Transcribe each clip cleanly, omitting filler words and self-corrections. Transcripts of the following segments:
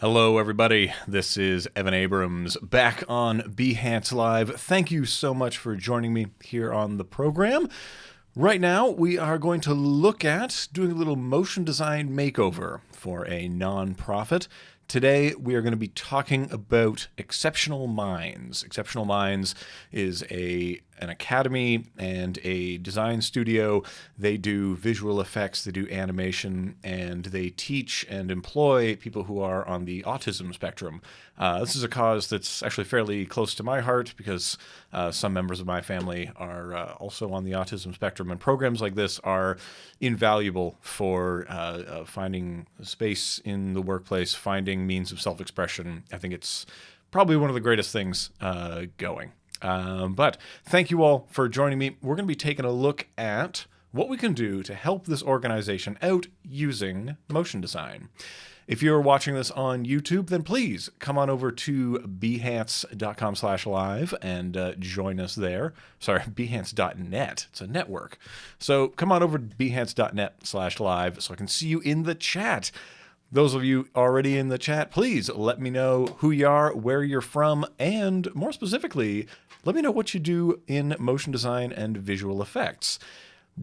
Hello, everybody. This is Evan Abrams back on Behance Live. Thank you so much for joining me here on the program. Right now, we are going to look at doing a little motion design makeover for a nonprofit. Today, we are going to be talking about Exceptional Minds. Exceptional Minds is an academy and a design studio. They do visual effects, they do animation, and they teach and employ people who are on the autism spectrum. This is a cause that's actually fairly close to my heart because some members of my family are also on the autism spectrum, and programs like this are invaluable for finding space in the workplace, finding means of self-expression. I think it's probably one of the greatest things going. But thank you all for joining me. We're going to be taking a look at what we can do to help this organization out using motion design. If you're watching this on YouTube, then please come on over to behance.com/live and join us there. Sorry, behance.net. It's a network. So come on over to behance.net/live so I can see you in the chat. Those of you already in the chat, please let me know who you are, where you're from, and more specifically, let me know what you do in motion design and visual effects.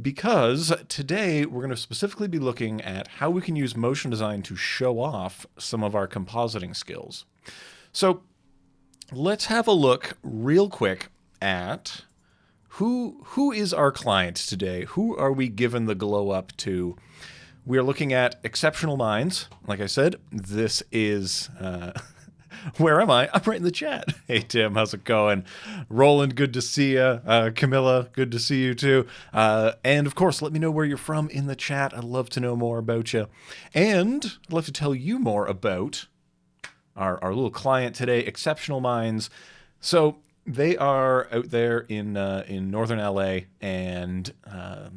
Because today we're going to specifically be looking at how we can use motion design to show off some of our compositing skills. So let's have a look real quick at who is our client today. Who are we giving the glow up to? We are looking at Exceptional Minds. Like I said, this is... Where am I? I'm right in the chat. Hey, Tim, how's it going? Roland, good to see you. Camilla, good to see you too. And of course, let me know where you're from in the chat. I'd love to know more about you. And I'd love to tell you more about our little client today, Exceptional Minds. So they are out there in northern LA and I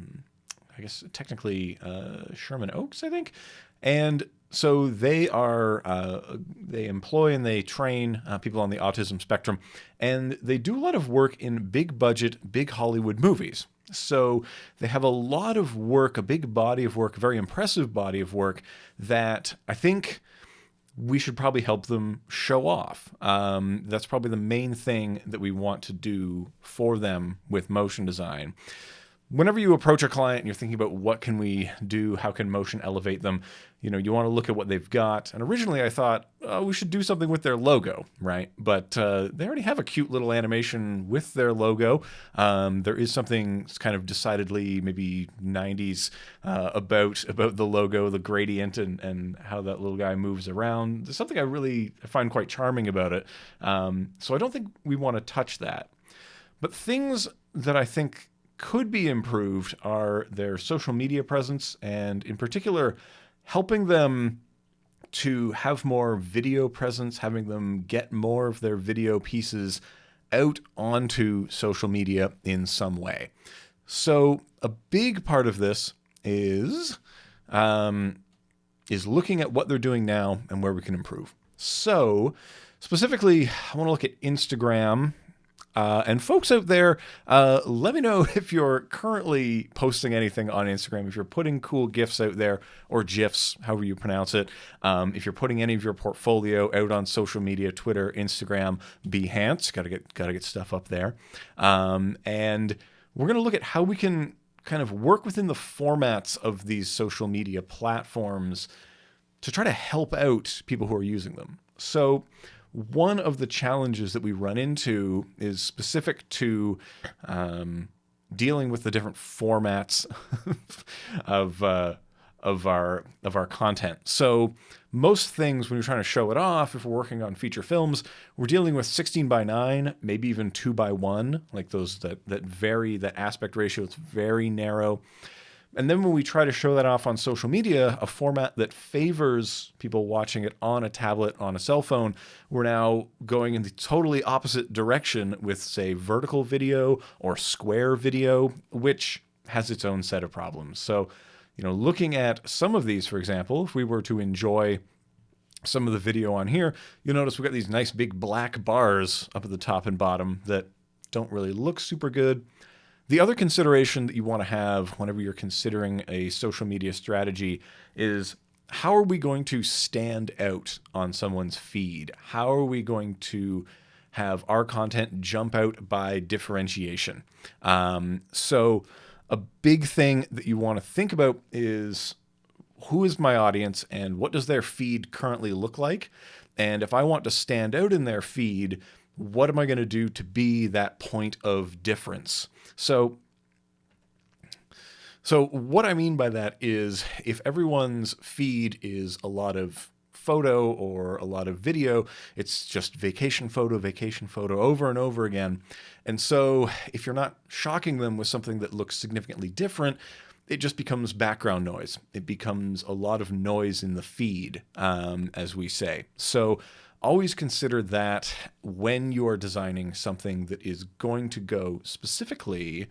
guess technically Sherman Oaks, I think. And so they are, they employ and they train people on the autism spectrum, and they do a lot of work in big budget, big Hollywood movies. So they have a lot of work, a big body of work, a very impressive body of work that I think we should probably help them show off. That's probably the main thing that we want to do for them with motion design. Whenever you approach a client and you're thinking about what can we do, how can motion elevate them, you want to look at what they've got. And originally I thought, we should do something with their logo, right? But they already have a cute little animation with their logo. There is something kind of decidedly maybe 90s about the logo, the gradient, and how that little guy moves around. There's something I find quite charming about it. So I don't think we want to touch that. But things that I think could be improved are their social media presence, and in particular, helping them to have more video presence, having them get more of their video pieces out onto social media in some way. So a big part of this is looking at what they're doing now and where we can improve. So specifically, I want to look at Instagram. And folks out there, let me know if you're currently posting anything on Instagram, if you're putting cool GIFs out there, or GIFs, however you pronounce it. If you're putting any of your portfolio out on social media, Twitter, Instagram, Behance, gotta get stuff up there. And we're gonna look at how we can kind of work within the formats of these social media platforms to try to help out people who are using them. So one of the challenges that we run into is specific to dealing with the different formats of our content. So most things, when you're trying to show it off, if we're working on feature films, we're dealing with 16:9, maybe even 2:1, like those that vary, that aspect ratio. It's very narrow. And then when we try to show that off on social media, a format that favors people watching it on a tablet, on a cell phone, we're now going in the totally opposite direction with, say, vertical video or square video, which has its own set of problems. So, looking at some of these, for example, if we were to enjoy some of the video on here, you'll notice we've got these nice big black bars up at the top and bottom that don't really look super good. The other consideration that you want to have whenever you're considering a social media strategy is how are we going to stand out on someone's feed? How are we going to have our content jump out by differentiation? So a big thing that you want to think about is, who is my audience and what does their feed currently look like? And if I want to stand out in their feed, what am I going to do to be that point of difference? So what I mean by that is, if everyone's feed is a lot of photo or a lot of video, it's just vacation photo over and over again. And so if you're not shocking them with something that looks significantly different, it just becomes background noise. It becomes a lot of noise in the feed, as we say. So always consider that when you are designing something that is going to go specifically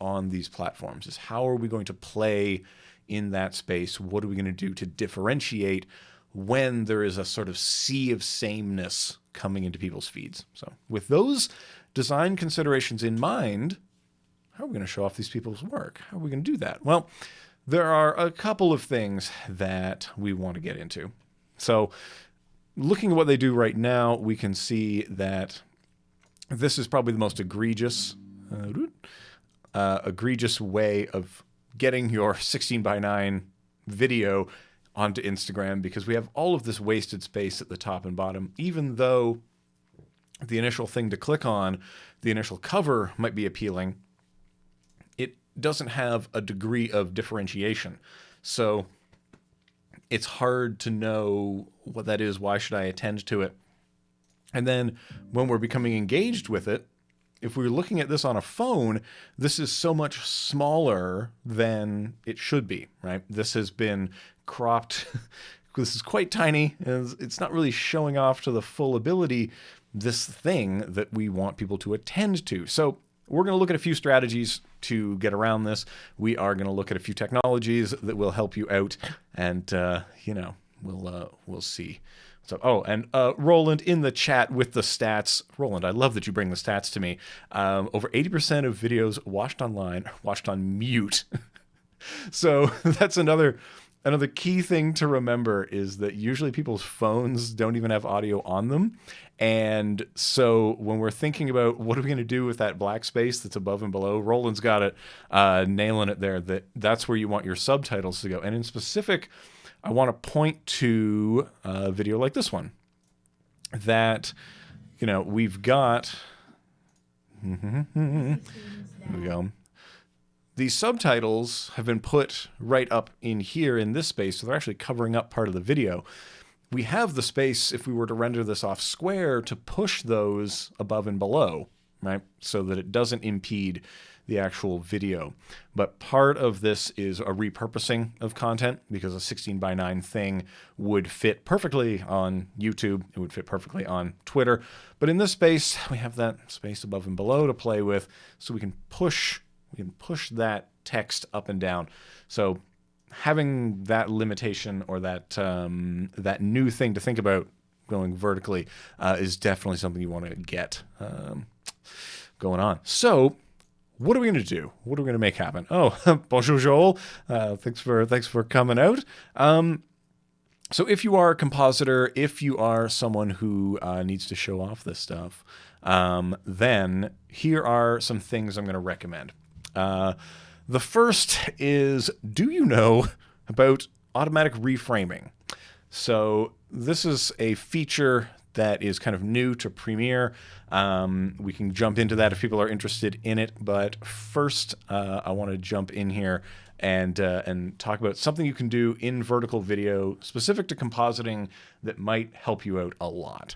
on these platforms, is how are we going to play in that space? What are we going to do to differentiate when there is a sort of sea of sameness coming into people's feeds? So with those design considerations in mind, how are we going to show off these people's work? How are we going to do that? Well, there are a couple of things that we want to get into. So looking at what they do right now, we can see that this is probably the most egregious way of getting your 16:9 video onto Instagram, because we have all of this wasted space at the top and bottom. Even though the initial thing to click on, the initial cover might be appealing, it doesn't have a degree of differentiation. So it's hard to know what that is. Why should I attend to it? And then when we're becoming engaged with it, if we're looking at this on a phone, this is so much smaller than it should be, right? This has been cropped. This is quite tiny, and it's not really showing off to the full ability this thing that we want people to attend to. So we're going to look at a few strategies to get around this. We are going to look at a few technologies that will help you out, and we'll see. So, Roland in the chat with the stats. Roland, I love that you bring the stats to me. Over 80% of videos watched online are watched on mute. So that's another key thing to remember, is that usually people's phones don't even have audio on them. And so when we're thinking about what are we going to do with that black space that's above and below, Roland's got it, nailing it there, that's where you want your subtitles to go. And in specific, I want to point to a video like this one that, we've got. Here we go. These subtitles have been put right up in here in this space, so they're actually covering up part of the video. We have the space, if we were to render this off square, to push those above and below, right? So that it doesn't impede the actual video. But part of this is a repurposing of content, because a 16:9 thing would fit perfectly on YouTube. It would fit perfectly on Twitter. But in this space, we have that space above and below to play with, so we can push that text up and down. So having that limitation, or that new thing to think about going vertically, is definitely something you want to get going on. So what are we going to do? What are we going to make happen? Oh, bonjour, Joel. Thanks for coming out. So if you are a compositor, if you are someone who needs to show off this stuff, then here are some things I'm going to recommend. The first is, do you know about automatic reframing? So this is a feature that is kind of new to Premiere. We can jump into that if people are interested in it. But first, I want to jump in here and talk about something you can do in vertical video specific to compositing that might help you out a lot.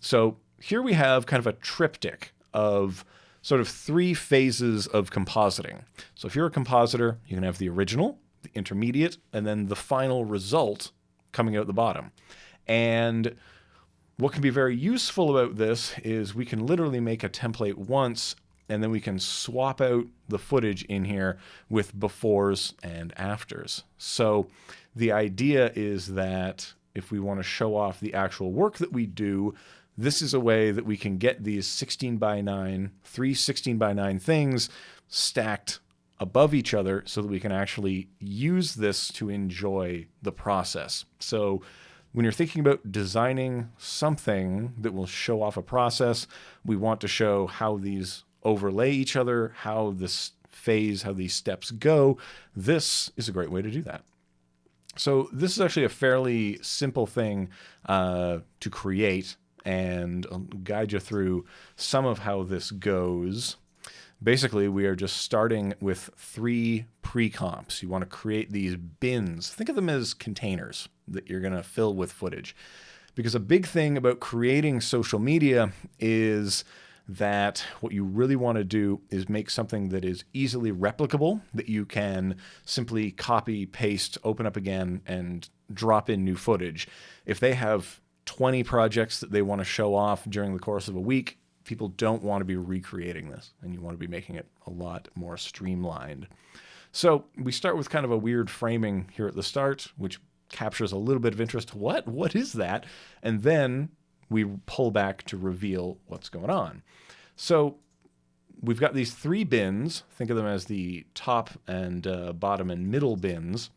So here we have kind of a triptych of sort of 3 phases of compositing. So if you're a compositor, you can have the original, the intermediate, and then the final result coming out the bottom. And what can be very useful about this is we can literally make a template once, and then we can swap out the footage in here with befores and afters. So the idea is that if we want to show off the actual work that we do, this is a way that we can get these 16:9, 3 16:9 things stacked above each other so that we can actually use this to enjoy the process. So when you're thinking about designing something that will show off a process, we want to show how these overlay each other, how this phase, how these steps go. This is a great way to do that. So this is actually a fairly simple thing to create, and I'll guide you through some of how this goes. Basically, we are just starting with 3 pre-comps. You want to create these bins. Think of them as containers that you're going to fill with footage. Because a big thing about creating social media is that what you really want to do is make something that is easily replicable, that you can simply copy, paste, open up again, and drop in new footage. If they have 20 projects that they want to show off during the course of a week, people don't want to be recreating this, and you want to be making it a lot more streamlined. So we start with kind of a weird framing here at the start, which captures a little bit of interest. What is that? And then we pull back to reveal what's going on. So we've got these 3 bins. Think of them as the top and bottom and middle bins.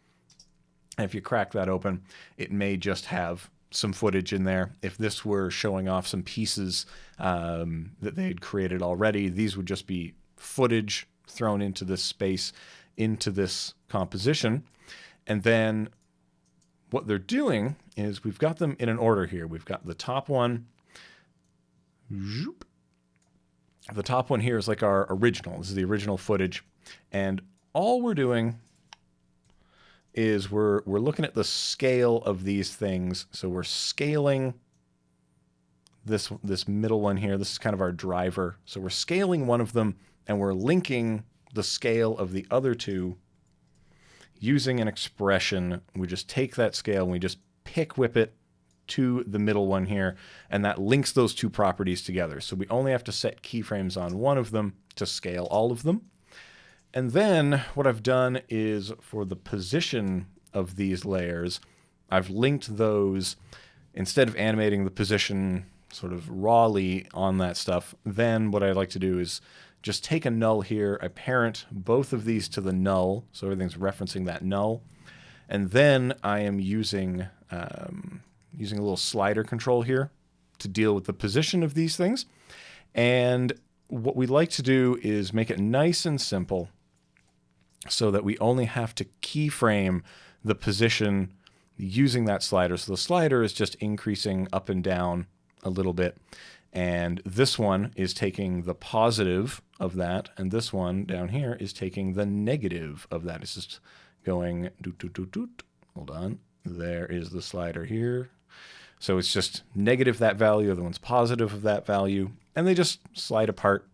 And if you crack that open, it may just have some footage in there. If this were showing off some pieces that they'd created already, these would just be footage thrown into this space, into this composition. And then what they're doing is we've got them in an order here. We've got the top one. The top one here is like our original. This is the original footage. And all we're doing is we're looking at the scale of these things. So we're scaling this middle one here. This is kind of our driver. So we're scaling one of them, and we're linking the scale of the other 2 using an expression. We just take that scale and we just pick whip it to the middle one here, and that links those 2 properties together. So we only have to set keyframes on one of them to scale all of them. And then what I've done is for the position of these layers, I've linked those, instead of animating the position sort of rawly on that stuff, then what I like to do is just take a null here. I parent both of these to the null, so everything's referencing that null. And then I am using a little slider control here to deal with the position of these things. And what we like to do is make it nice and simple so that we only have to keyframe the position using that slider. So the slider is just increasing up and down a little bit. And this one is taking the positive of that, and this one down here is taking the negative of that. It's just going doot, doot, doot, doot. Hold on. There is the slider here. So it's just negative that value, the other one's positive of that value, and they just slide apart,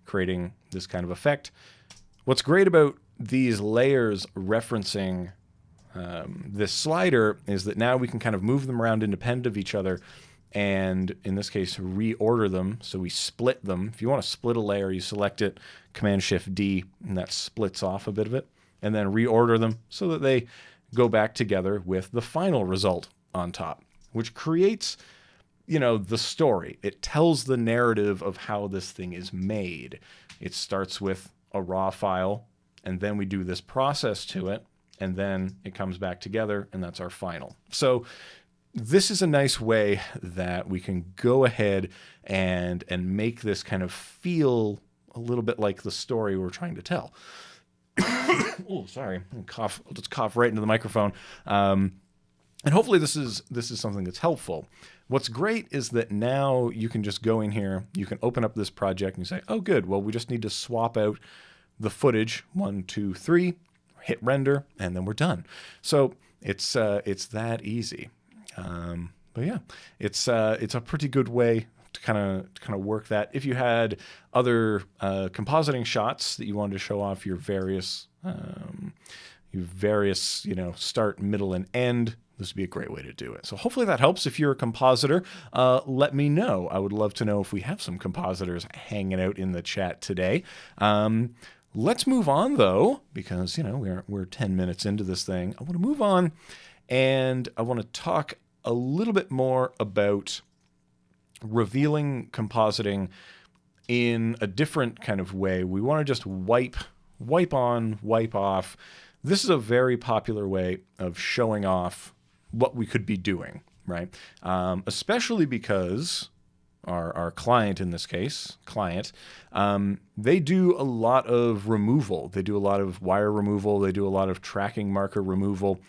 creating this kind of effect. What's great about these layers referencing this slider is that now we can kind of move them around independent of each other, and in this case, reorder them. So we split them. If you want to split a layer, you select it, Command-Shift-D, and that splits off a bit of it, and then reorder them so that they go back together with the final result on top, which creates, the story. It tells the narrative of how this thing is made. It starts with a raw file, and then we do this process to it, and then it comes back together, and that's our final. So this is a nice way that we can go ahead and make this kind of feel a little bit like the story we're trying to tell. Oh, sorry, I'll just cough right into the microphone. And hopefully this is something that's helpful. What's great is that now you can just go in here, you can open up this project and say, oh, good, well, we just need to swap out the footage, 1, 2, 3, hit render, and then we're done. So it's that easy. But yeah, it's a pretty good way to kind of work that. If you had other compositing shots that you wanted to show off your various start, middle, and end, this would be a great way to do it. So hopefully that helps. If you're a compositor, let me know. I would love to know if we have some compositors hanging out in the chat today. Let's move on though, because we're 10 minutes into this thing. I want to move on, and I want to talk a little bit more about revealing compositing in a different kind of way. We want to just wipe wipe on, wipe off. This is a very popular way of showing off what we could be doing, right? Especially because our client in this case, they do a lot of removal. They do a lot of wire removal. They do a lot of tracking marker removal.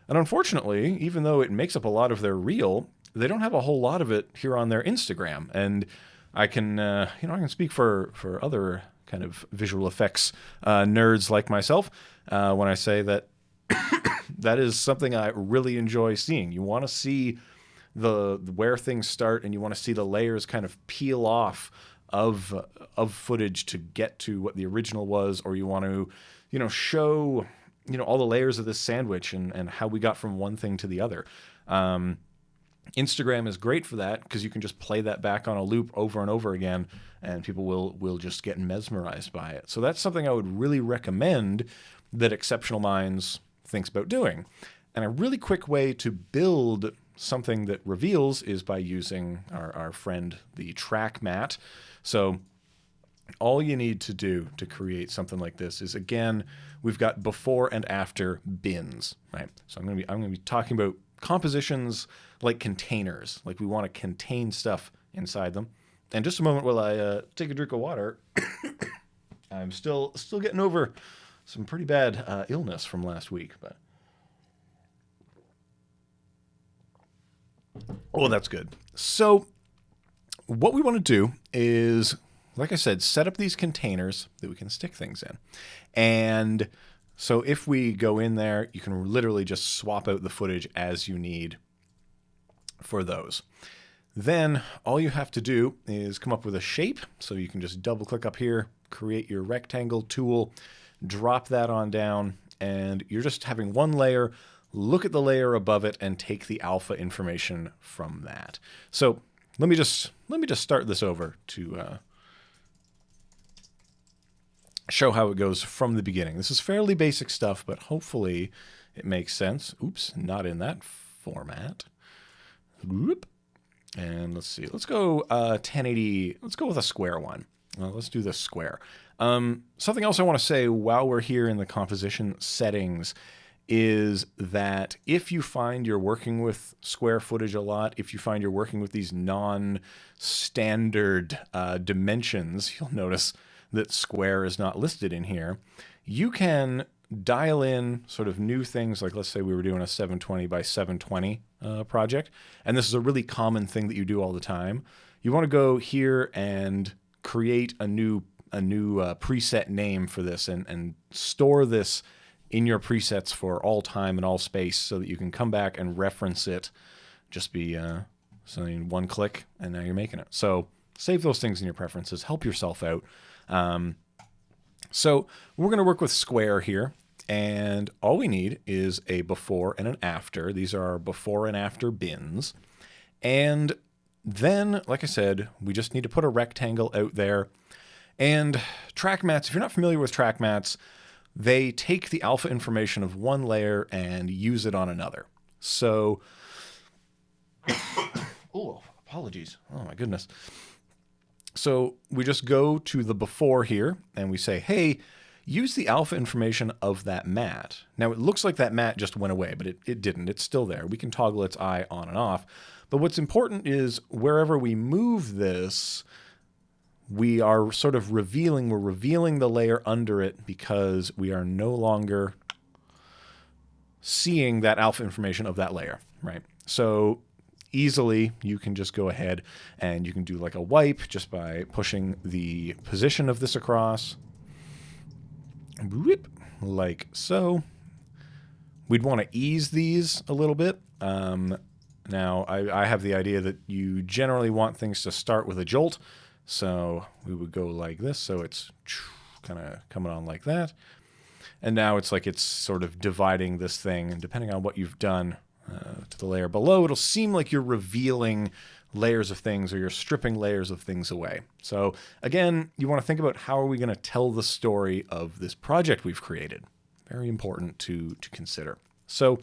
And unfortunately, even though it makes up a lot of their reel, they don't have a whole lot of it here on their Instagram. And I can, I can speak for other kind of visual effects nerds like myself when I say that that is something I really enjoy seeing. You want to see the where things start, and you want to see the layers kind of peel off of footage to get to what the original was, or you want to, show, all the layers of this sandwich and how we got from one thing to the other. Instagram is great for that because you can just play that back on a loop over and over again, and people will just get mesmerized by it. So that's something I would really recommend that Exceptional Minds thinks about doing. And a really quick way to build something that reveals is by using our friend, the track mat. So all you need to do to create something like this is, again, we've got before and after bins, right? So I'm going to be talking about compositions like containers, like we want to contain stuff inside them. And just a moment while I take a drink of water. I'm still getting over some pretty bad illness from last week, but oh, that's good. So what we want to do is, like I said, set up these containers that we can stick things in. And so if we go in there, you can literally just swap out the footage as you need for those. Then all you have to do is come up with a shape. So you can just double click up here, create your rectangle tool, drop that on down, and you're just having one layer. Look at the layer above it and take the alpha information from that. So let me just start this over to show how it goes from the beginning. This is fairly basic stuff, but hopefully it makes sense. Oops, not in that format. Whoop. And let's see. Let's go 1080. Let's go with a square one. Well, let's do this square. Something else I want to say while we're here in the composition settings is that if you find you're working with square footage a lot, if you find you're working with these non-standard dimensions, you'll notice that square is not listed in here. You can dial in sort of new things, like let's say we were doing a 720 by 720 project, and this is a really common thing that you do all the time. You want to go here and create a new preset name for this and store this in your presets for all time and all space so that you can come back and reference it. Just be one click and now you're making it. So save those things in your preferences, help yourself out. So we're going to work with square here, and all we need is a before and an after. These are our before and after bins. And then, like I said, we just need to put a rectangle out there. And track mats, if you're not familiar with track mats, they take the alpha information of one layer and use it on another. So, oh, apologies. Oh my goodness. So we just go to the before here and we say, hey, use the alpha information of that mat. Now it looks like that mat just went away, but it didn't. It's still there. We can toggle its eye on and off. But what's important is wherever we move this, we are sort of we're revealing the layer under it because we are no longer seeing that alpha information of that layer, right? So easily you can just go ahead and you can do like a wipe just by pushing the position of this across, like so. We'd want to ease these a little bit. Now I have the idea that you generally want things to start with a jolt. So we would go like this. So it's kind of coming on like that. And now it's like it's sort of dividing this thing. And depending on what you've done to the layer below, it'll seem like you're revealing layers of things or you're stripping layers of things away. So again, you want to think about how are we going to tell the story of this project we've created. Very important to consider. So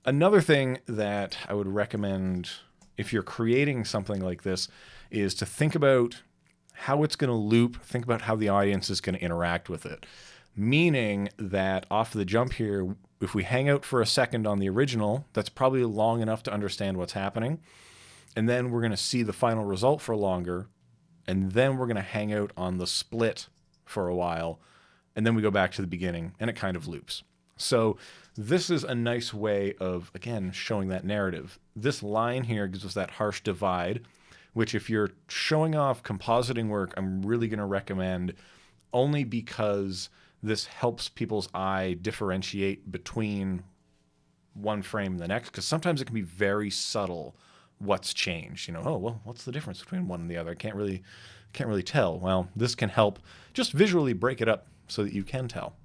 another thing that I would recommend if you're creating something like this is to think about how it's going to loop, think about how the audience is going to interact with it. meaning that off the jump here, if we hang out for a second on the original, that's probably long enough to understand what's happening. And then we're going to see the final result for longer. And then we're going to hang out on the split for a while. And then we go back to the beginning and it kind of loops. So this is a nice way of, again, showing that narrative. This line here gives us that harsh divide, which if you're showing off compositing work, I'm really going to recommend, only because this helps people's eye differentiate between one frame and the next, because sometimes it can be very subtle what's changed. Oh, well, what's the difference between one and the other? I can't really tell. Well, this can help just visually break it up so that you can tell.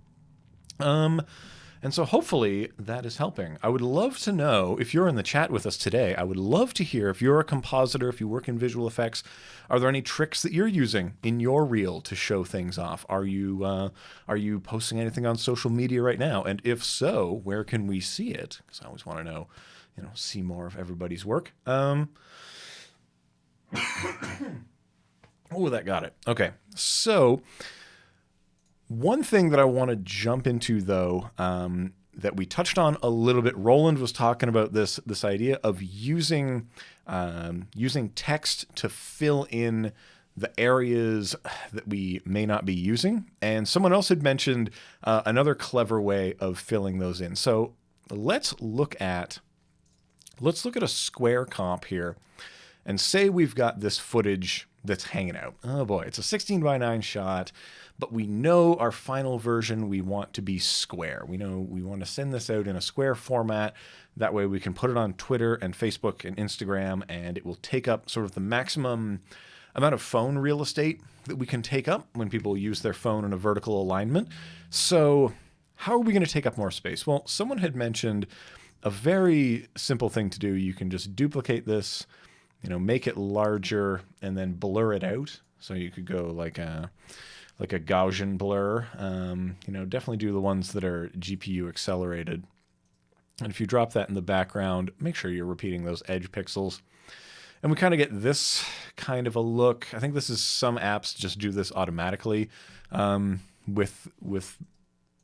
And so hopefully that is helping. I would love to know, if you're in the chat with us today, I would love to hear, if you're a compositor, if you work in visual effects, are there any tricks that you're using in your reel to show things off? Are you posting anything on social media right now? And if so, where can we see it? Because I always want to know, see more of everybody's work. Oh, that got it. Okay, so one thing that I want to jump into, though, that we touched on a little bit, Roland was talking about this idea of using text to fill in the areas that we may not be using. And someone else had mentioned another clever way of filling those in. So let's look at a square comp here and say we've got this footage that's hanging out. Oh boy, it's a 16:9 shot, but we know our final version we want to be square. We know we want to send this out in a square format. That way we can put it on Twitter and Facebook and Instagram, and it will take up sort of the maximum amount of phone real estate that we can take up when people use their phone in a vertical alignment. So how are we going to take up more space? Well, someone had mentioned a very simple thing to do. You can just duplicate this, make it larger and then blur it out. So you could go like a Gaussian blur. Definitely do the ones that are GPU accelerated. And if you drop that in the background, make sure you're repeating those edge pixels. And we kind of get this kind of a look. I think this is, some apps just do this automatically with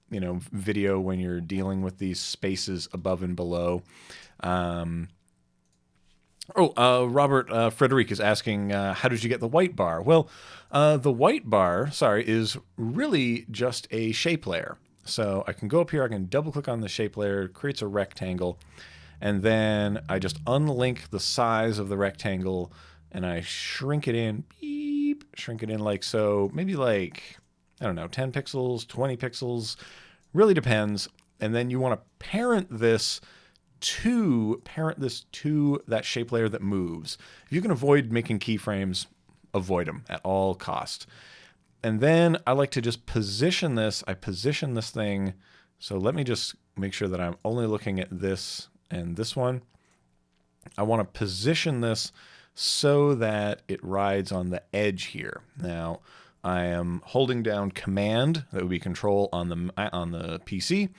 video when you're dealing with these spaces above and below. Robert Frederic is asking, how did you get the white bar? Well, the white bar, is really just a shape layer. So I can go up here, I can double click on the shape layer, it creates a rectangle, and then I just unlink the size of the rectangle and I shrink it in, like so, maybe like, 10 pixels, 20 pixels, really depends. And then you want to parent this to that shape layer that moves. If you can avoid making keyframes, avoid them at all costs. And then I like to just position this. I position this thing. So let me just make sure that I'm only looking at this and this one. I want to position this so that it rides on the edge here. Now, I am holding down Command, that would be Control on the PC,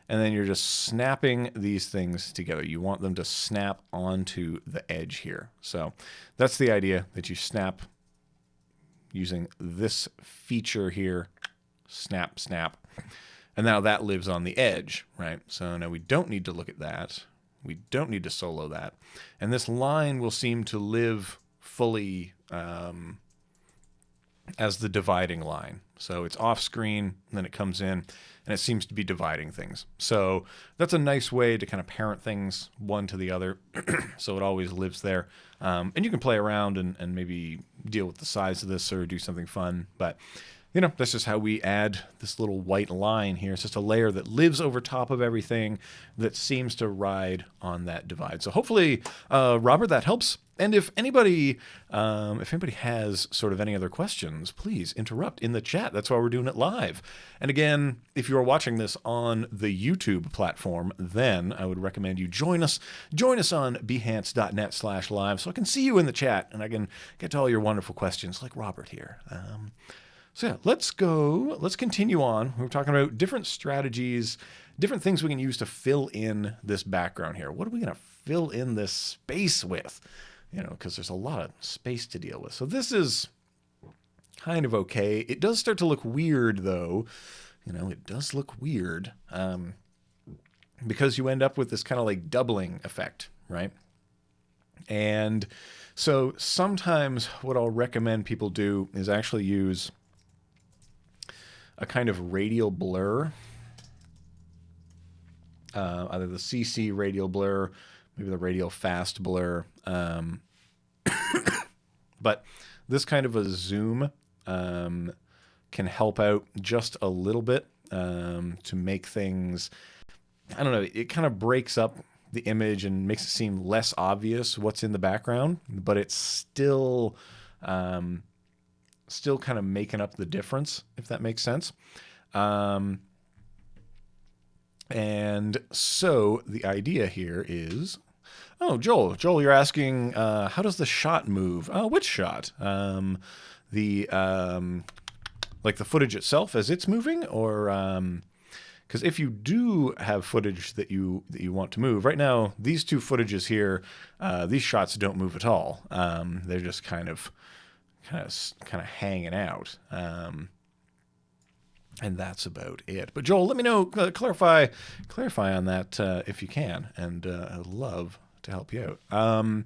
and then you're just snapping these things together. You want them to snap onto the edge here. So that's the idea, that you snap using this feature here, snap, snap. And now that lives on the edge, right? So now we don't need to look at that. We don't need to solo that. And this line will seem to live fully as the dividing line. So it's off screen, then it comes in, and it seems to be dividing things. So that's a nice way to kind of parent things one to the other, so it always lives there. And you can play around and maybe deal with the size of this or do something fun. But that's just how we add this little white line here. It's just a layer that lives over top of everything that seems to ride on that divide. So hopefully, Robert, that helps. And if anybody has sort of any other questions, please interrupt in the chat. That's why we're doing it live. And again, if you're watching this on the YouTube platform, then I would recommend you join us on behance.net/live so I can see you in the chat and I can get to all your wonderful questions like Robert here. So yeah, let's continue on. We're talking about different strategies, different things we can use to fill in this background here. What are we going to fill in this space with? Because there's a lot of space to deal with. So this is kind of okay. It does start to look weird, though, it does look weird because you end up with this kind of like doubling effect, right? And so sometimes what I'll recommend people do is actually use a kind of radial blur, either the CC radial blur, maybe the radial fast blur. But this kind of a zoom can help out just a little bit to make things, I don't know, it kind of breaks up the image and makes it seem less obvious what's in the background, but it's still kind of making up the difference, if that makes sense. And so the idea here is, oh, Joel, you're asking, how does the shot move? Oh, which shot? The like the footage itself as it's moving, or because if you do have footage that you want to move, right now these two footages here, these shots don't move at all. They're just kind of hanging out. And that's about it. But Joel, let me know, clarify on that if you can, and I'd love to help you out.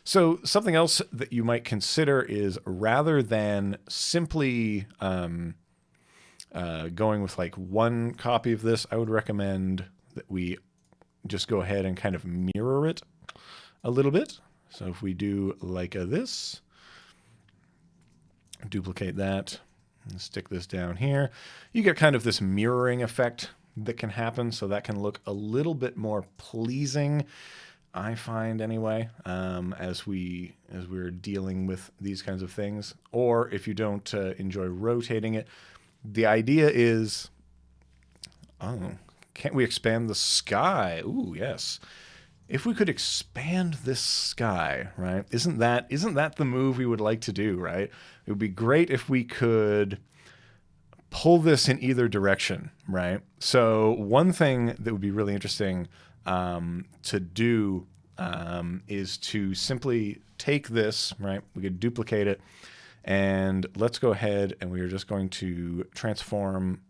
So something else that you might consider is, rather than simply going with like one copy of this, I would recommend that we just go ahead and kind of mirror it a little bit. So if we do like this, duplicate that, and stick this down here, you get kind of this mirroring effect that can happen. So that can look a little bit more pleasing, I find anyway, as we're dealing with these kinds of things. Or if you don't enjoy rotating it, the idea is, oh, can't we expand the sky? Ooh, yes. If we could expand this sky, right? Isn't that the move we would like to do, right? It would be great if we could pull this in either direction, right? So one thing that would be really interesting to do is to simply take this, right? We could duplicate it, and let's go ahead and we are just going to transform,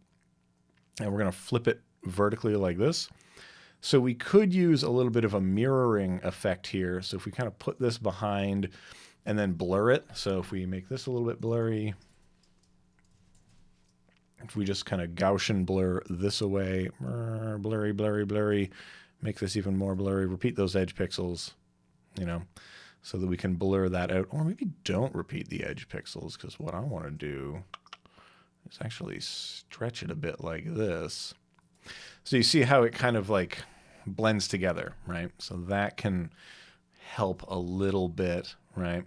and we're going to flip it vertically like this. So we could use a little bit of a mirroring effect here. So if we kind of put this behind and then blur it. So if we make this a little bit blurry, if we just kind of Gaussian blur this away, blurry, blurry, blurry, make this even more blurry, repeat those edge pixels, so that we can blur that out. Or maybe don't repeat the edge pixels, because what I want to do is actually stretch it a bit like this. So you see how it kind of like blends together, right? So that can help a little bit, right?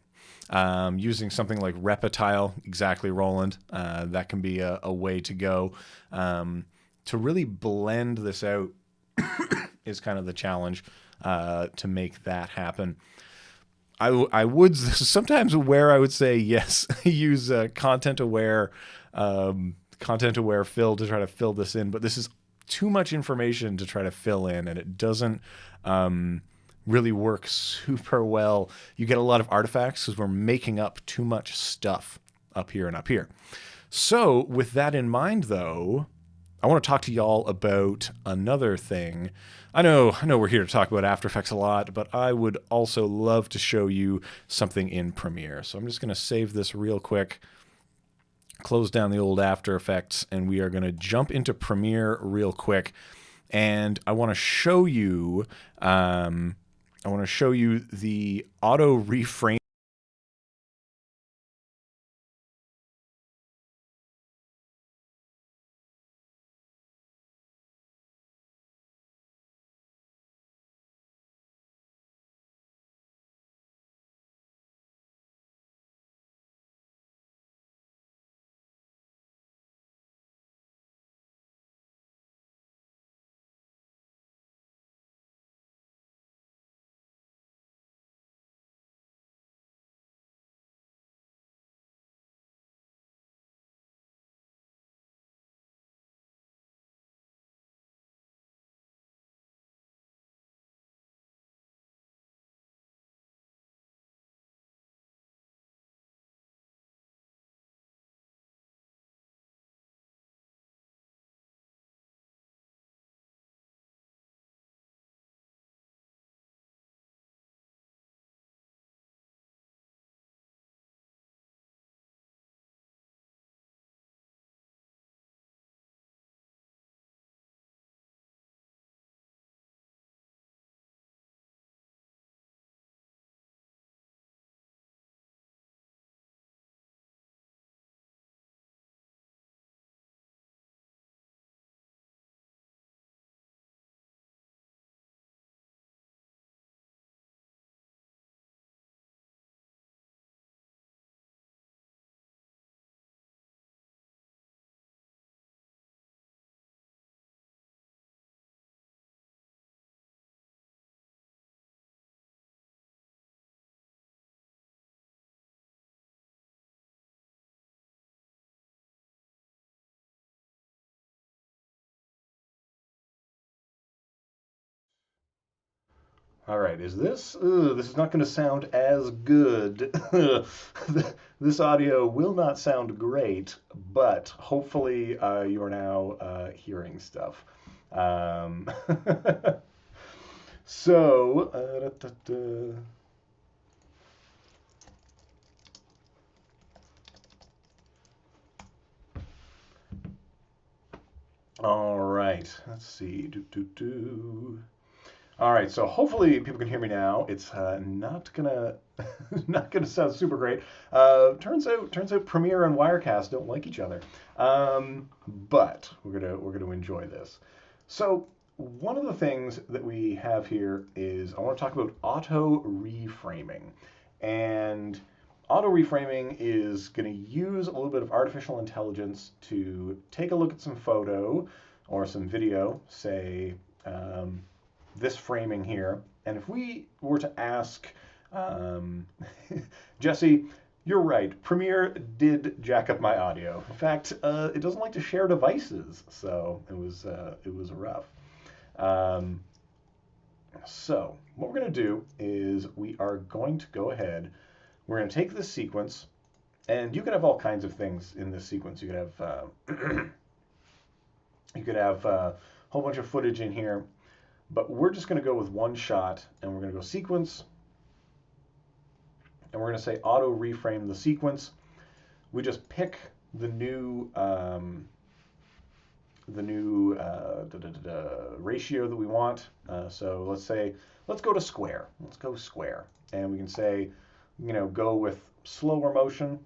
Using something like Reptile, exactly, Roland, that can be a way to go. To really blend this out is kind of the challenge to make that happen. I would sometimes where I would say yes, use content aware fill to try to fill this in, but this is too much information to try to fill in, and it doesn't really work super well. You get a lot of artifacts because we're making up too much stuff up here and up here. So with that in mind, though, I want to talk to y'all about another thing. I know we're here to talk about After Effects a lot, but I would also love to show you something in Premiere. So I'm just going to save this real quick, close down the old After Effects, and we are going to jump into Premiere real quick. And I want to show you the auto reframe All right, is this? This is not going to sound as good. This audio will not sound great, but hopefully you are now hearing stuff. Um, so, all right, let's see. All right, so hopefully people can hear me now. It's not gonna not gonna sound super great. Turns out Premiere and Wirecast don't like each other, but we're gonna enjoy this. So one of the things that we have here is I want to talk about auto reframing, and auto reframing is going to use a little bit of artificial intelligence to take a look at some photo or some video, say. This framing here. And if we were to ask Jesse, you're right, Premiere did jack up my audio. In fact, it doesn't like to share devices, so it was rough. So what we're going to do is we are going to go ahead. We're going to take this sequence, and you could have all kinds of things in this sequence. You could have a whole bunch of footage in here. But we're just going to go with one shot, and we're going to go sequence, and we're going to say auto reframe the sequence. We just pick the new ratio that we want. So let's go to square. Let's go square, and we can say, go with slower motion,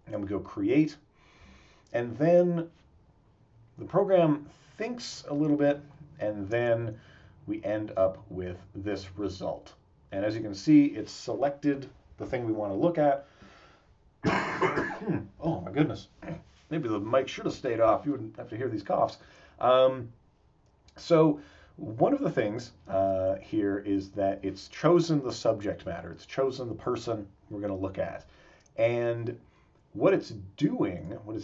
and we go create, and then the program thinks a little bit. And then we end up with this result. And as you can see, it's selected the thing we want to look at. Oh my goodness. Maybe the mic should have stayed off. You wouldn't have to hear these coughs. So one of the things here is that it's chosen the subject matter. It's chosen the person we're going to look at. And what it's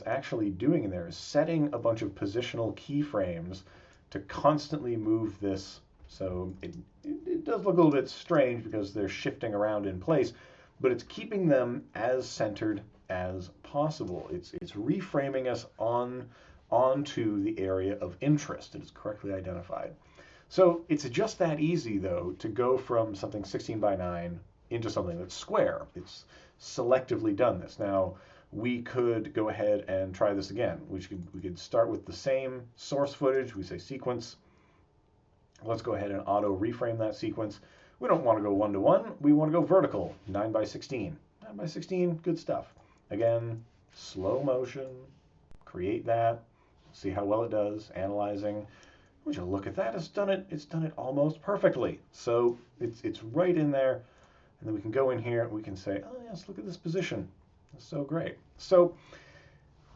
actually doing in there is setting a bunch of positional keyframes to constantly move this. So it does look a little bit strange because they're shifting around in place, but it's keeping them as centered as possible. It's reframing us onto the area of interest. It is correctly identified. So it's just that easy, though, to go from something 16 by 9 into something that's square. It's selectively done this. Now, we could go ahead and try this again. We could start with the same source footage. We say sequence. Let's go ahead and auto reframe that sequence. We don't want to go 1:1. We want to go vertical, 9 by 16. 9 by 16, good stuff. Again, slow motion, create that, see how well it does, analyzing. Would you look at that? It's done it almost perfectly. So it's right in there. And then we can go in here, we can say, oh yes, look at this position. That's so great. So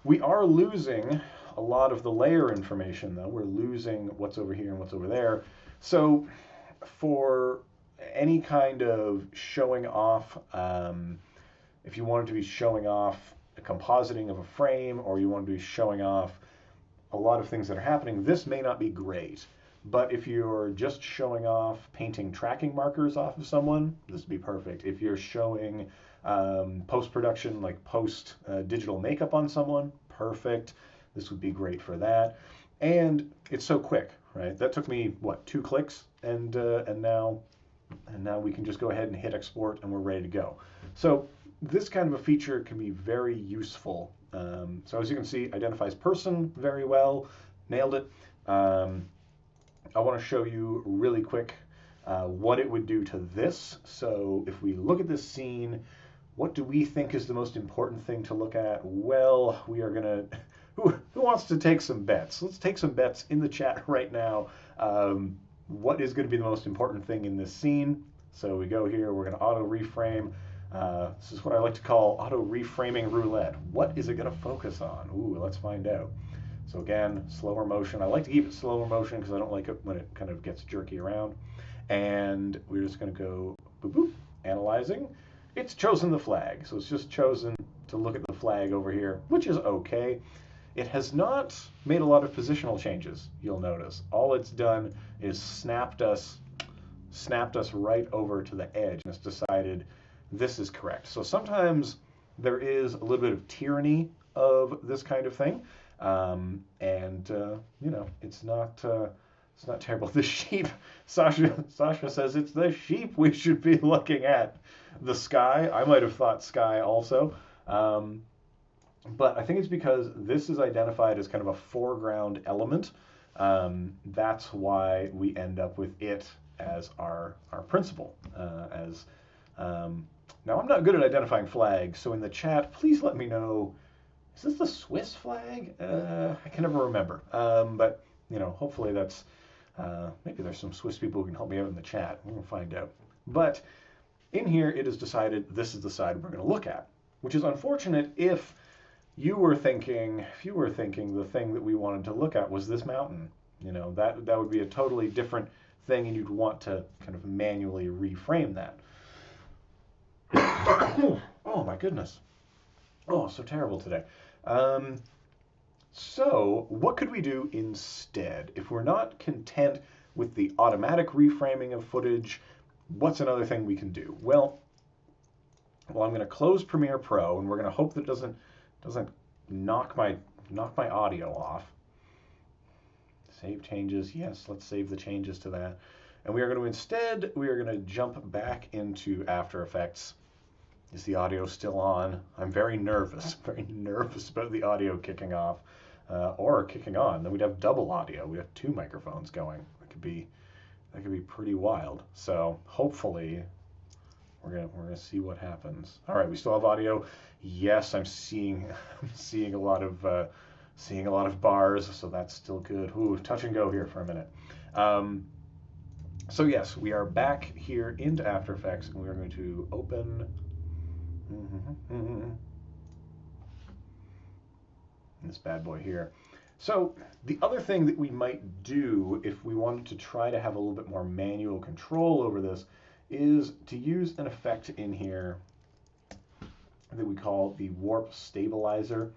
we are losing a lot of the layer information, though. We're losing what's over here and what's over there. So for any kind of showing off, if you wanted to be showing off a compositing of a frame, or you want to be showing off a lot of things that are happening, this may not be great. But if you're just showing off painting tracking markers off of someone, this would be perfect. If you're showing post-production, like digital makeup on someone, perfect. This would be great for that. And it's so quick, right? That took me, 2 clicks? And now we can just go ahead and hit export, and we're ready to go. So this kind of a feature can be very useful. So as you can see, identifies person very well, nailed it. I want to show you really quick what it would do to this. So if we look at this scene, what do we think is the most important thing to look at? Well, we are gonna, who wants to take some bets? Let's take some bets in the chat right now. What is going to be the most important thing in this scene? So we go here, we're going to auto reframe. This is what I like to call auto reframing roulette. What is it going to focus on? Ooh, let's find out. So again, slower motion. I like to keep it slower motion because I don't like it when it kind of gets jerky around. And we're just going to go boop, boop, analyzing. It's chosen the flag. So it's just chosen to look at the flag over here, which is okay. It has not made a lot of positional changes, you'll notice. All it's done is snapped us snapped us right over to the edge and it's decided this is correct. So sometimes there is a little bit of tyranny of this kind of thing, you know, it's not terrible. The sheep, Sasha says it's the sheep we should be looking at. The sky, I might have thought sky also. But I think it's because this is identified as kind of a foreground element. That's why we end up with it as our principal. Now, I'm not good at identifying flags, so in the chat, please let me know, is this the Swiss flag? I can never remember. But, you know, hopefully that's, maybe there's some Swiss people who can help me out in the chat. We'll find out. But in here, it is decided this is the side we're going to look at, which is unfortunate if you were thinking the thing that we wanted to look at was this mountain. You know, that would be a totally different thing, and you'd want to kind of manually reframe that. Oh my goodness. Oh, so terrible today. So what could we do instead? If we're not content with the automatic reframing of footage, what's another thing we can do? Well, I'm going to close Premiere Pro, and we're going to hope that it doesn't knock my audio off. Save changes. Yes, let's save the changes to that. And we are going to jump back into After Effects. Is the audio still on? I'm very nervous about the audio kicking off or kicking on. Then we'd have double audio. We have two microphones going. That could be pretty wild. So hopefully we're gonna see what happens. All right, we still have audio. Yes, I'm seeing a lot of bars, so that's still good. Ooh, touch and go here for a minute. So yes, we are back here into After Effects, and we are going to open this bad boy here. So the other thing that we might do if we wanted to try to have a little bit more manual control over this is to use an effect in here that we call the warp stabilizer.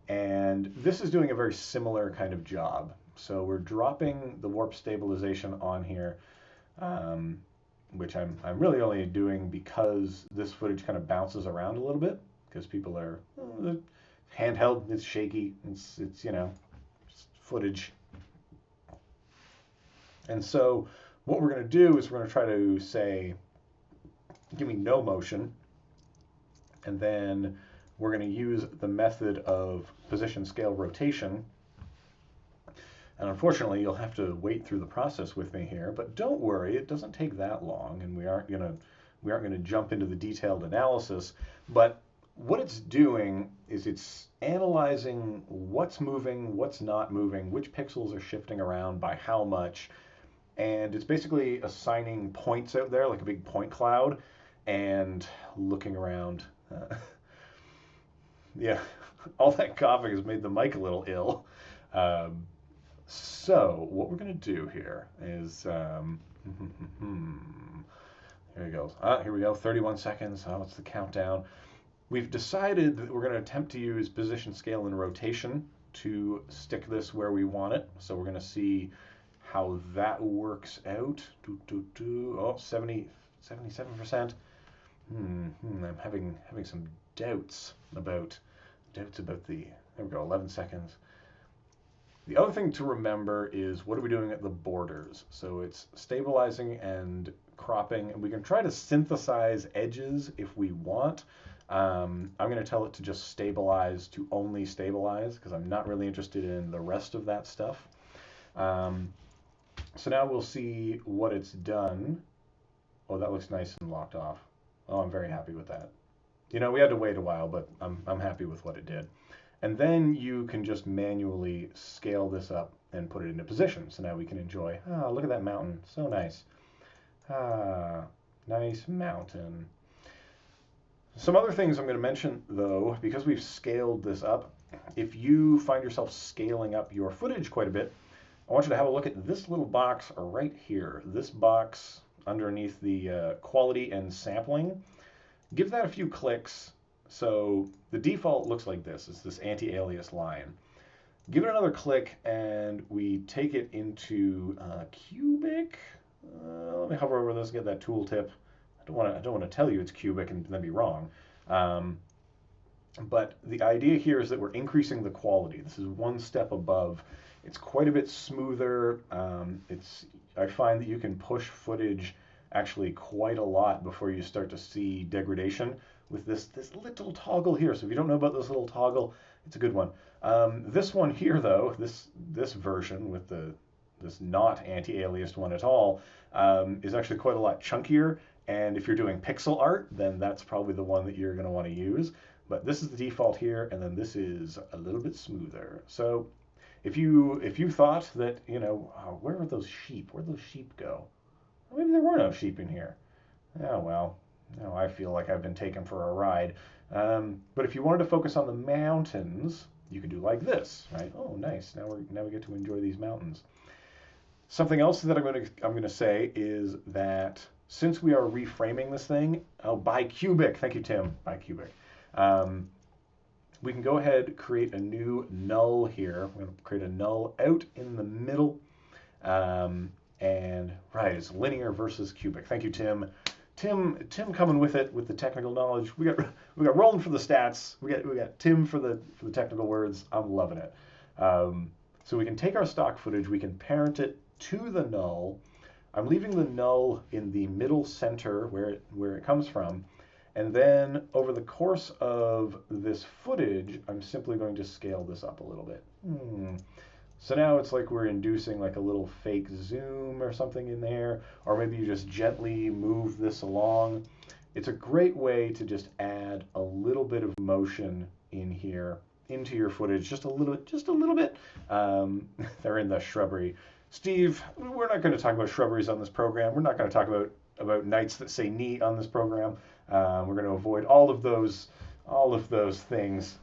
And this is doing a very similar kind of job. So we're dropping the warp stabilization on here, which I'm really only doing because this footage kind of bounces around a little bit because people are handheld, it's shaky, it's you know, just footage. And so what we're going to do is we're going to try to say, give me no motion, and then we're going to use the method of position, scale, rotation. And unfortunately, you'll have to wait through the process with me here, but don't worry, it doesn't take that long, and we aren't gonna jump into the detailed analysis. But what it's doing is it's analyzing what's moving, what's not moving, which pixels are shifting around by how much, and it's basically assigning points out there, like a big point cloud, and looking around. Yeah, all that coughing has made the mic a little ill. So what we're going to do here is, here we go. Here we go, 31 seconds. Oh, it's the countdown. We've decided that we're going to attempt to use position, scale, and rotation to stick this where we want it. So we're going to see how that works out. Oh, 77%. I'm having some doubts about the, there we go, 11 seconds. The other thing to remember is what are we doing at the borders? So it's stabilizing and cropping, and we can try to synthesize edges if we want. I'm going to tell it to just stabilize to only stabilize because I'm not really interested in the rest of that stuff. So now we'll see what it's done. Oh, that looks nice and locked off. Oh, I'm very happy with that. You know, we had to wait a while, but I'm happy with what it did. And then you can just manually scale this up and put it into position. So now we can enjoy, oh, look at that mountain. So nice. Ah, nice mountain. Some other things I'm going to mention, though, because we've scaled this up, if you find yourself scaling up your footage quite a bit, I want you to have a look at this little box right here. This box underneath the quality and sampling. Give that a few clicks. So the default looks like this. It's this anti-alias line. Give it another click, and we take it into cubic. Let me hover over this, get that tooltip. I don't want to tell you it's cubic and then be wrong. Um, but the idea here is that we're increasing the quality. This is one step above. It's quite a bit smoother. I find that you can push footage actually quite a lot before you start to see degradation with this little toggle here. So if you don't know about this little toggle, it's a good one. This one here, though, this version with this not anti-aliased one at all, is actually quite a lot chunkier. And if you're doing pixel art, then that's probably the one that you're going to want to use. But this is the default here, and then this is a little bit smoother. So if you thought that, you know, oh, where are those sheep? Where'd those sheep go? Well, maybe there were no sheep in here. Oh, well, now I feel like I've been taken for a ride. But if you wanted to focus on the mountains, you could do like this, right? Oh, nice. Now we get to enjoy these mountains. Something else that I'm going to say is that since we are reframing this thing, by cubic, thank you, Tim, by cubic. We can go ahead, create a new null here. We're going to create a null out in the middle. And right, it's linear versus cubic. Thank you, Tim. Tim coming with it with the technical knowledge. We got Roland for the stats. We got Tim for the technical words. I'm loving it. So we can take our stock footage, we can parent it to the null. I'm leaving the null in the middle center where it comes from. And then over the course of this footage, I'm simply going to scale this up a little bit. So now it's like we're inducing like a little fake zoom or something in there, or maybe you just gently move this along. It's a great way to just add a little bit of motion in here into your footage, just a little bit. They're in the shrubbery. Steve, we're not going to talk about shrubberies on this program. We're not going to talk about nights that say neat on this program. We're going to avoid all of those things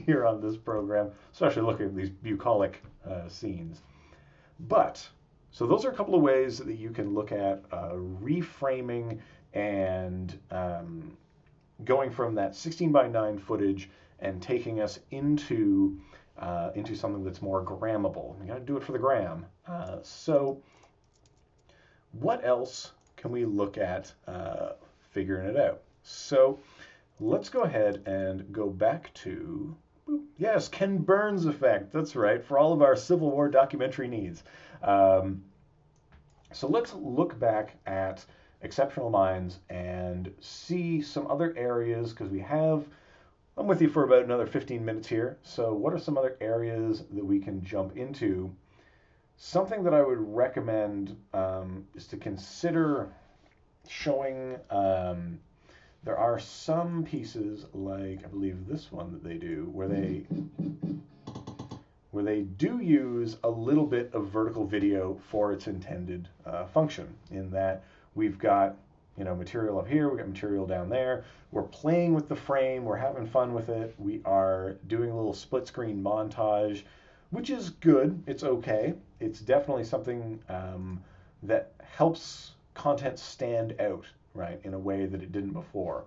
here on this program, especially looking at these bucolic scenes. But so those are a couple of ways that you can look at reframing and going from that 16:9 footage and taking us into something that's more grammable. You got to do it for the gram. So what else can we look at figuring it out? So let's go ahead and go back to, yes, Ken Burns effect. That's right, for all of our Civil War documentary needs. So let's look back at Exceptional Minds and see some other areas, because I'm with you for about another 15 minutes here. So what are some other areas that we can jump into? Something that I would recommend is to consider showing, there are some pieces, like I believe this one that they do, where they do use a little bit of vertical video for its intended function, in that we've got, you know, material up here, we've got material down there, we're playing with the frame, we're having fun with it, we are doing a little split screen montage, which is good, it's okay. It's definitely something that helps content stand out, right, in a way that it didn't before.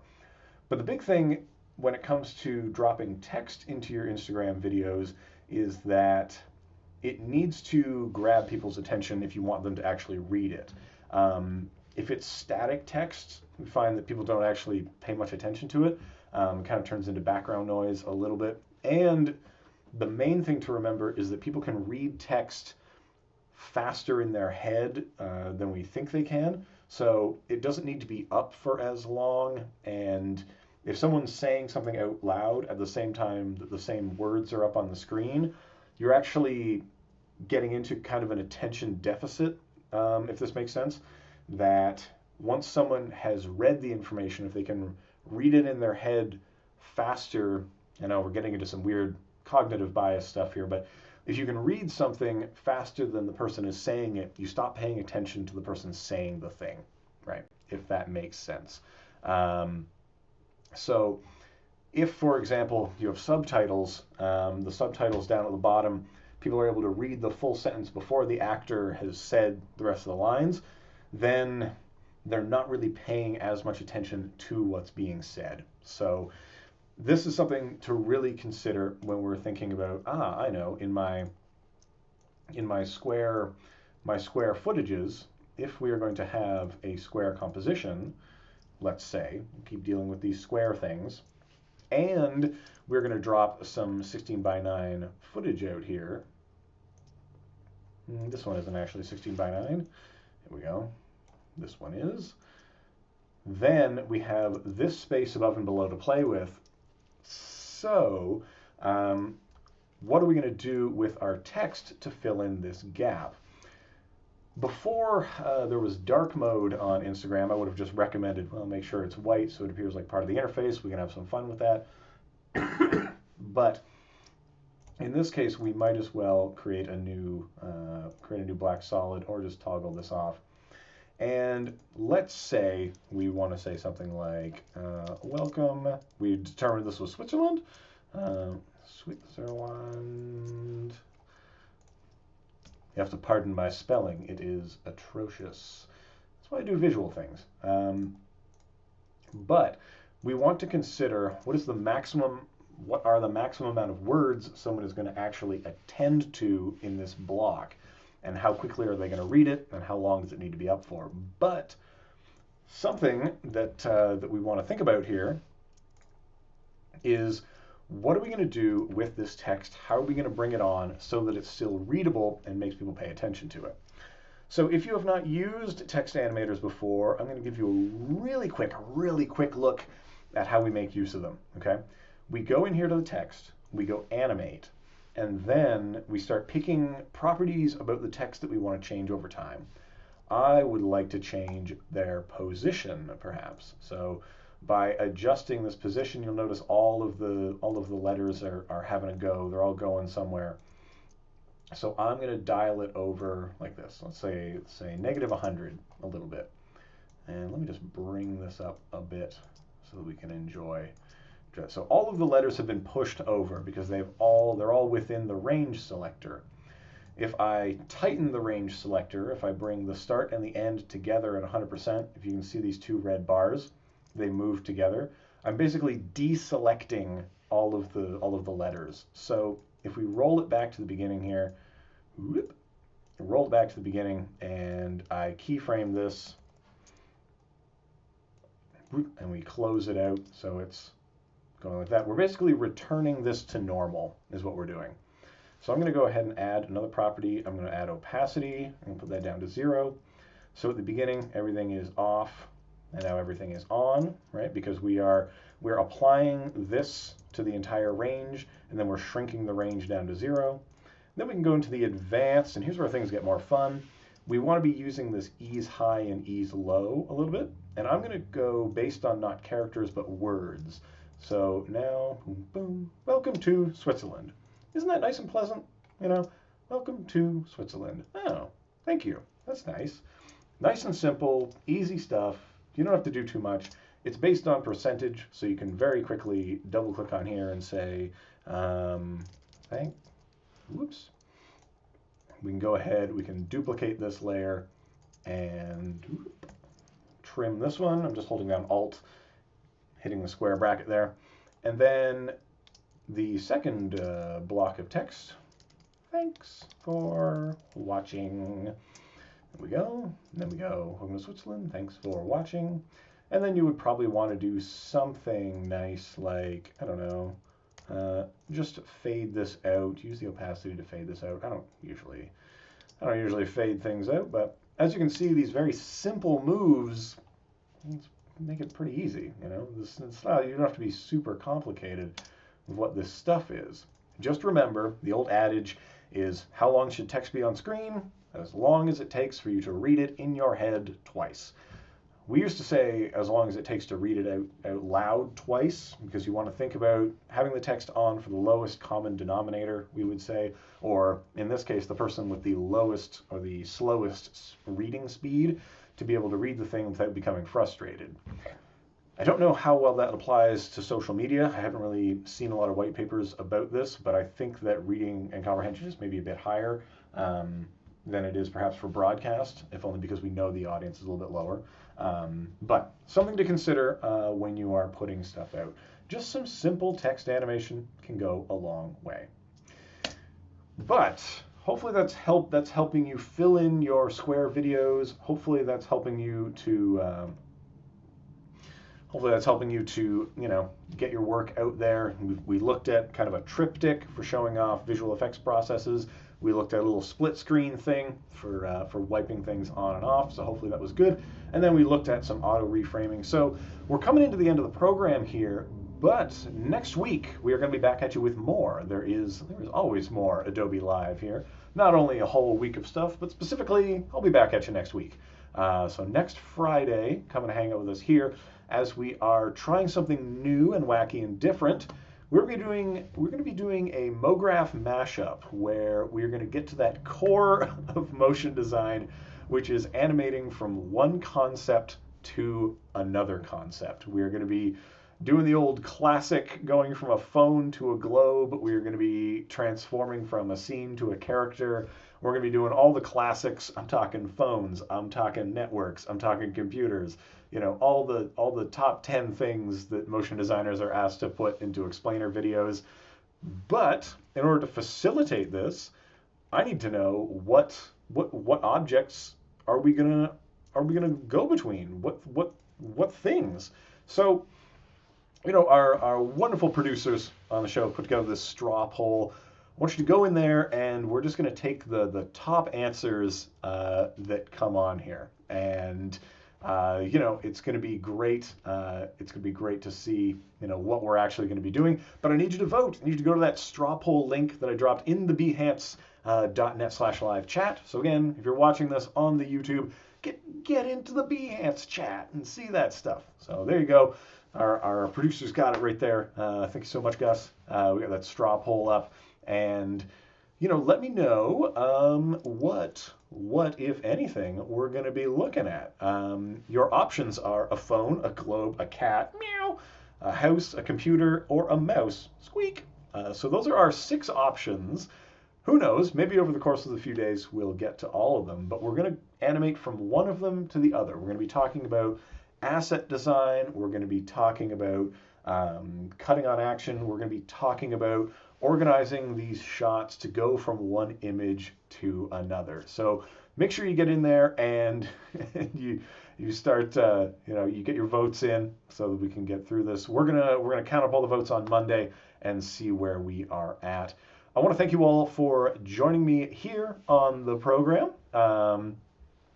But the big thing when it comes to dropping text into your Instagram videos is that it needs to grab people's attention if you want them to actually read it. If it's static text, we find that people don't actually pay much attention to it. It kind of turns into background noise a little bit. And the main thing to remember is that people can read text faster in their head than we think they can. So it doesn't need to be up for as long. And if someone's saying something out loud at the same time that the same words are up on the screen, you're actually getting into kind of an attention deficit, if this makes sense. That once someone has read the information, if they can read it in their head faster, I know we're getting into some weird cognitive bias stuff here, but if you can read something faster than the person is saying it, you stop paying attention to the person saying the thing, right? If that makes sense. So if, for example, you have subtitles, the subtitles down at the bottom, people are able to read the full sentence before the actor has said the rest of the lines, then they're not really paying as much attention to what's being said. So this is something to really consider when we're thinking about, I know, in my square footages, if we are going to have a square composition, let's say, keep dealing with these square things, and we're going to drop some 16:9 footage out here. This one isn't actually 16:9. Here we go. This one is. Then we have this space above and below to play with. So what are we going to do with our text to fill in this gap? Before there was dark mode on Instagram, I would have just recommended, well, make sure it's white so it appears like part of the interface. We can have some fun with that. But in this case, we might as well create a new black solid, or just toggle this off. And let's say we want to say something like, welcome. We determined this was Switzerland. Switzerland. You have to pardon my spelling. It is atrocious. That's why I do visual things. But we want to consider what are the maximum amount of words someone is going to actually attend to in this block, and how quickly are they going to read it, and how long does it need to be up for. But something that we want to think about here is, what are we going to do with this text? How are we going to bring it on so that it's still readable and makes people pay attention to it? So if you have not used text animators before, I'm going to give you a really quick look at how we make use of them, okay? We go in here to the text, we go animate, and then we start picking properties about the text that we want to change over time. I would like to change their position, perhaps. So by adjusting this position, you'll notice all of the letters are having a go. They're all going somewhere. So I'm going to dial it over like this. Let's say -100 a little bit. And let me just bring this up a bit so that we can enjoy. So all of the letters have been pushed over because they're all within the range selector. If I tighten the range selector, if I bring the start and the end together at 100%, if you can see these two red bars, they move together. I'm basically deselecting all of the letters. So if we roll it back to the beginning here, roll it back to the beginning, and I keyframe this, and we close it out so it's going like that. We're basically returning this to normal is what we're doing. So I'm going to go ahead and add another property. I'm going to add opacity. I'm going to put that down to 0. So at the beginning, everything is off, and now everything is on, right? Because we're applying this to the entire range, and then we're shrinking the range down to 0. Then we can go into the advanced, and here's where things get more fun. We want to be using this ease high and ease low a little bit, and I'm going to go based on not characters but words. So now, boom, welcome to Switzerland. Isn't that nice and pleasant? You know, welcome to Switzerland. Oh, thank you. That's nice. Nice and simple, easy stuff. You don't have to do too much. It's based on percentage, so you can very quickly double click on here and say, whoops. We can go ahead, we can duplicate this layer and trim this one. I'm just holding down Alt, hitting the square bracket there. And then the second block of text, thanks for watching. There we go. And then we go, welcome to Switzerland, thanks for watching. And then you would probably want to do something nice like, I don't know, just fade this out. Use the opacity to fade this out. I don't usually fade things out, but as you can see, these very simple moves make it pretty easy. You know, you don't have to be super complicated with what this stuff is. Just remember, the old adage is, how long should text be on screen? As long as it takes for you to read it in your head twice. We used to say as long as it takes to read it out loud twice, because you want to think about having the text on for the lowest common denominator, we would say, or in this case, the person with the lowest or the slowest reading speed to be able to read the thing without becoming frustrated. I don't know how well that applies to social media. I haven't really seen a lot of white papers about this, but I think that reading and comprehension is maybe a bit higher than it is perhaps for broadcast, if only because we know the audience is a little bit lower. But something to consider when you are putting stuff out. Just some simple text animation can go a long way. But hopefully that's helping you fill in your square videos. Hopefully that's helping you to get your work out there. We looked at kind of a triptych for showing off visual effects processes. We looked at a little split screen thing for wiping things on and off, so hopefully that was good. And then we looked at some auto reframing. So we're coming into the end of the program here, but next week we are going to be back at you with more. There is always more Adobe Live here. Not only a whole week of stuff, but specifically I'll be back at you next week. So next Friday, come and hang out with us here as we are trying something new and wacky and different. We're going to be doing a MoGraph mashup where we're going to get to that core of motion design, which is animating from one concept to another concept. We're going to be doing the old classic going from a phone to a globe. We're going to be transforming from a scene to a character. We're going to be doing all the classics. I'm talking phones, I'm talking networks, I'm talking computers, all the top 10 things that motion designers are asked to put into explainer videos. But in order to facilitate this, I need to know what objects are we gonna go between? What things? So, our wonderful producers on the show put together this straw poll. I want you to go in there, and we're just going to take the top answers that come on here, and it's going to be great. It's going to be great to see what we're actually going to be doing. But I need you to vote. I need you to go to that straw poll link that I dropped in the Behance.net/live chat. So again, if you're watching this on the YouTube, get into the Behance chat and see that stuff. So there you go. Our producers got it right there. Thank you so much, Gus. We got that straw poll up. And, let me know what, if anything, we're going to be looking at. Your options are a phone, a globe, a cat, meow, a house, a computer, or a mouse, squeak. So those are our 6 options. Who knows? Maybe over the course of the few days we'll get to all of them. But we're going to animate from one of them to the other. We're going to be talking about asset design. We're going to be talking about cutting on action. We're going to be talking about organizing these shots to go from one image to another. So make sure you get in there and you start you get your votes in so that we can get through this. We're gonna count up all the votes on Monday and see where we are at. I want to thank you all for joining me here on the program.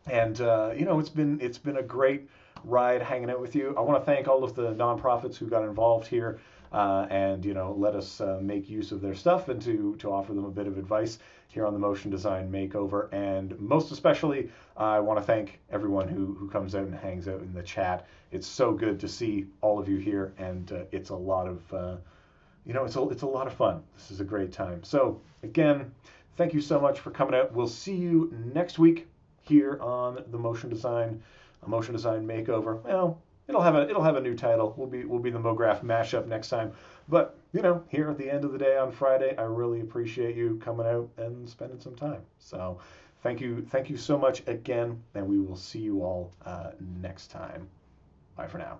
It's been a great ride hanging out with you. I want to thank all of the nonprofits who got involved here and let us make use of their stuff and to offer them a bit of advice here on the Motion Design Makeover. And most especially, I want to thank everyone who comes out and hangs out in the chat. It's so good to see all of you here, and it's a lot of it's a lot of fun. This is a great time. So again, thank you so much for coming out. We'll see you next week here on the Motion Design Makeover. Well, it'll have a new title. We'll be the MoGraph mashup next time. But here at the end of the day on Friday, I really appreciate you coming out and spending some time. So thank you so much again, and we will see you all next time. Bye for now.